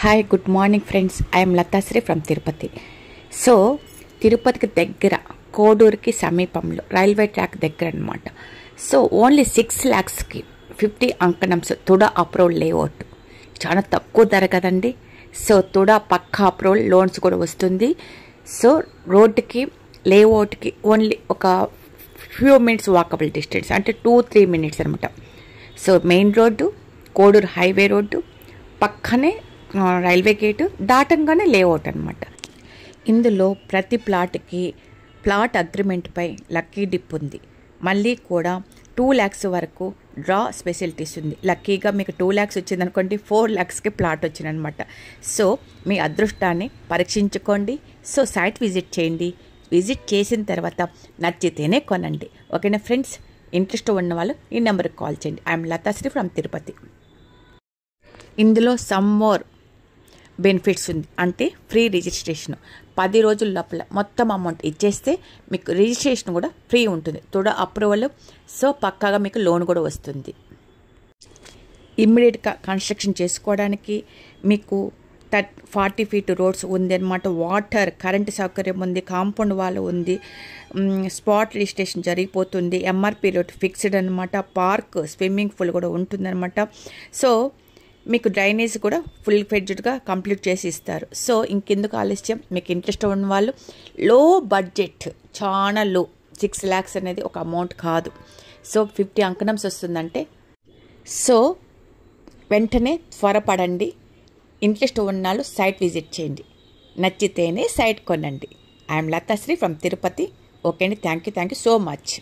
Hi good morning friends, I am Lathasri from Tirupati. So తిరుపతికి దగ్గర, కోడూరుకి సమీపంలో, రైల్వే ట్రాక్ దగ్గర అనమాట. సో ఓన్లీ 6 lakhsకి 50 అంకణంస్ తుడా అప్రూవల్ లేఅవుట్. చాలా తక్కువ ధర కదండి. సో తుడా పక్కా అప్రూవల్ లోన్స్ కూడా వస్తుంది. సో రోడ్డుకి, లేఅవుట్కి ఓన్లీ ఒక ఫ్యూ మినిట్స్ వాకబుల్ డిస్టెన్స్, అంటే 2-3 minutes అనమాట. So main road, Koduru highway road పక్కనే రైల్వే గేటు దాటంగానే లేఅవుట్ అనమాట. ఇందులో ప్రతి ప్లాట్కి ప్లాట్ అగ్రిమెంట్పై లక్కీ డిప్ ఉంది. మళ్ళీ కూడా 2 lakhs వరకు డ్రా స్పెషాలిటీస్ ఉంది. లక్కీగా మీకు 2 lakhs వచ్చిందనుకోండి, 4 lakhsకి ప్లాట్ వచ్చిందనమాట. సో మీ అదృష్టాన్ని పరీక్షించుకోండి. సో సైట్ విజిట్ చేయండి. విజిట్ చేసిన తర్వాత నచ్చితేనే కొనండి. ఓకేనా ఫ్రెండ్స్? ఇంట్రెస్ట్ ఉన్న వాళ్ళు ఈ నెంబర్కి కాల్ చేయండి. I'm Lathasri from Tirupati. ఇందులో సమ్ మోర్ బెనిఫిట్స్ ఉంది. అంటే ఫ్రీ రిజిస్ట్రేషన్. 10 రోజుల లోపల మొత్తం అమౌంట్ ఇచ్చేస్తే మీకు రిజిస్ట్రేషన్ కూడా ఫ్రీ ఉంటుంది. తుడా అప్రూవల్. సో పక్కాగా మీకు లోన్ కూడా వస్తుంది. ఇమ్మీడియట్గా కన్స్ట్రక్షన్ చేసుకోవడానికి మీకు 40 feet రోడ్స్ ఉంది అనమాట. వాటర్, కరెంటు సౌకర్యం ఉంది. కాంపౌండ్ వాల్ ఉంది. స్పాట్ రిజిస్ట్రేషన్ జరిగిపోతుంది. ఎంఆర్పి రేట్ ఫిక్స్డ్ అనమాట. పార్క్, స్విమ్మింగ్ పూల్ కూడా ఉంటుందన్నమాట. సో మీకు డ్రైనేజ్ కూడా ఫుల్ ఫ్లెడ్జ్డ్గా కంప్లీట్ చేసి ఇస్తారు. సో ఇంకెందుకు ఆలస్యం? మీకు ఇంట్రెస్ట్ ఉన్న వాళ్ళు, లో బడ్జెట్, చాలా లో, 6 lakhs అనేది ఒక అమౌంట్ కాదు. సో 50 అంకణంస్ వస్తుందంటే, సో వెంటనే త్వరపడండి. ఇంట్రెస్ట్ ఉన్న సైట్ విజిట్ చేయండి. నచ్చితేనే సైట్ కొనండి. I am Lathasri from Tirupati. Okay అండి. Thank you so much.